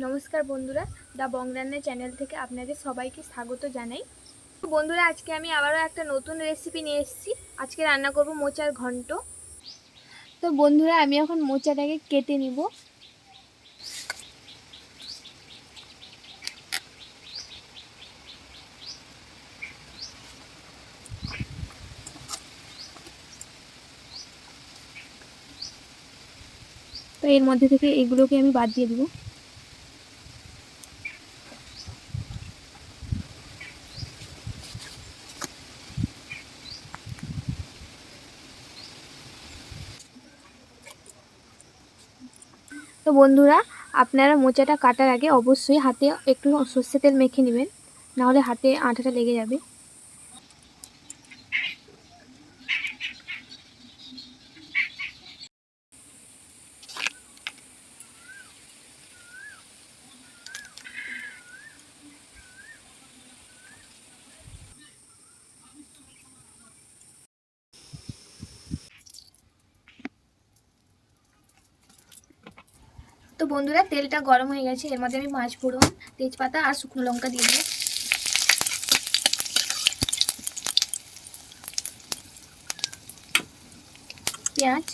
নমস্কার বন্ধুরা, দা বং রান্না চ্যানেল থেকে আপনাদের সবাইকে স্বাগত জানাই। বন্ধুরা, আজকে আমি আবারও একটা নতুন রেসিপি নিয়ে এসেছি। আজকে রান্না করব মোচার ঘন্ট। তো বন্ধুরা, আমি এখন মোচাটাকে কেটে নিব। তো এর মধ্যে থেকে এগুলোকে আমি বাদ দিয়ে দেবো। তো বন্ধুরা, আপনারা মোচাটা কাটার আগে অবশ্যই হাতে একটু সর্ষের তেল মেখে নেবেন, নাহলে হাতে আঠাটা লেগে যাবে। তো বন্ধুরা, তেলটা গরম হয়ে গেছে। এর মধ্যে আমি পাঁচ ফোড়ন, তেজপাতা আর শুকনো লঙ্কা দিয়ে দেবো। পেঁয়াজ,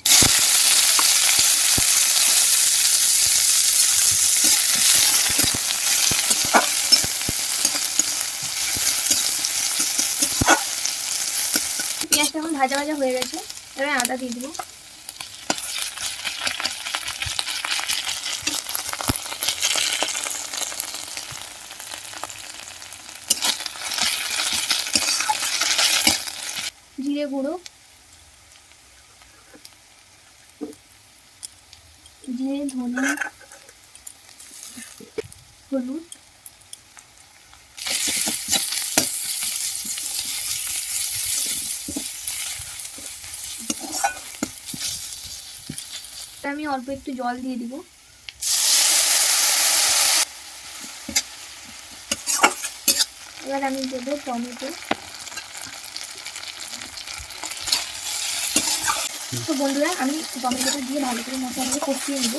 পেঁয়াজটা এখন ভাজা ভাজা হয়ে গেছে। এবার আদা দিয়ে দেবো। জিরে গুঁড়ো, জিরে, ধনে, হলুদ, আমি অল্প একটু জল দিয়ে দিব। এবার আমি দেবো টমেটো। তো বন্ধুরা, আমি টমেটোটা দিয়ে ভালো করে মশলাটাকে কষিয়ে নেব।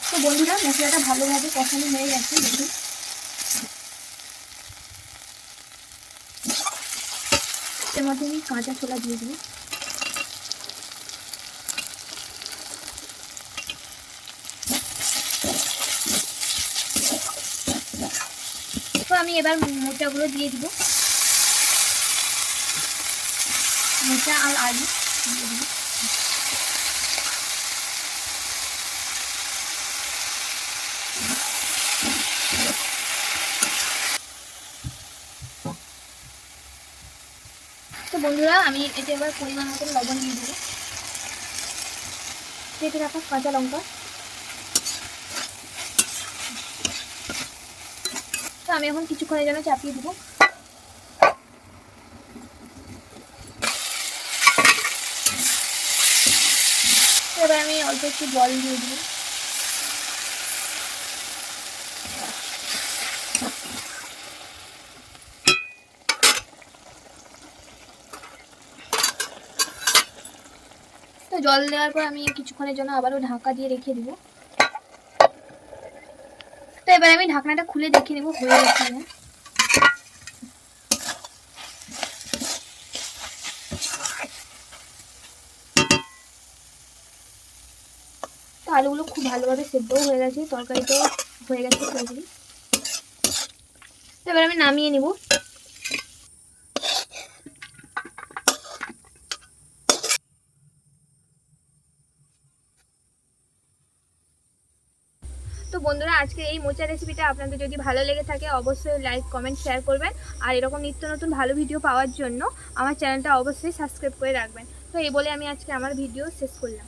তো বন্ধুরা, মশলাটা ভালোভাবে কষানো হয়ে গেছে। দেখুন, এর মধ্যে আমি কাঁচা ছোলা দিয়ে দেবো। তো আমি এবার মোচাগুলো দিয়ে দিব। মোচা আর আলু দিয়ে দিব। তো বন্ধুরা, আমি এতে এবার পরিমাণ মতো লবণ দিয়ে দেবো। কেটে রাখা কাঁচা লঙ্কা। তো আমি এখন কিছুক্ষণের জন্য চাপিয়ে দেবো। এবার আমি অল্প একটু জল দিয়ে দেবো। তো জল দেওয়ার পর আমি কিছুক্ষণের জন্য আবারও ঢাকা দিয়ে রেখে দিব। তো এবার আমি ঢাকনাটা খুলে দেখে নেব হয়ে গেছে কিনা। তো আলুগুলো খুব ভালোভাবে সেদ্ধও হয়ে গেছে, তরকারিটাও হয়ে গেছে পুরোপুরি। তো এবার আমি নামিয়ে নেব। তো বন্ধুরা, আজকে এই মোচা রেসিপিটা আপনাদের যদি ভালো লেগে থাকে অবশ্যই লাইক, কমেন্ট, শেয়ার করবেন। আর এরকম নিত্য নতুন ভালো ভিডিও পাওয়ার জন্য আমার চ্যানেলটা অবশ্যই সাবস্ক্রাইব করে রাখবেন। তো এই বলে আমি আজকে আমার ভিডিও শেষ করলাম।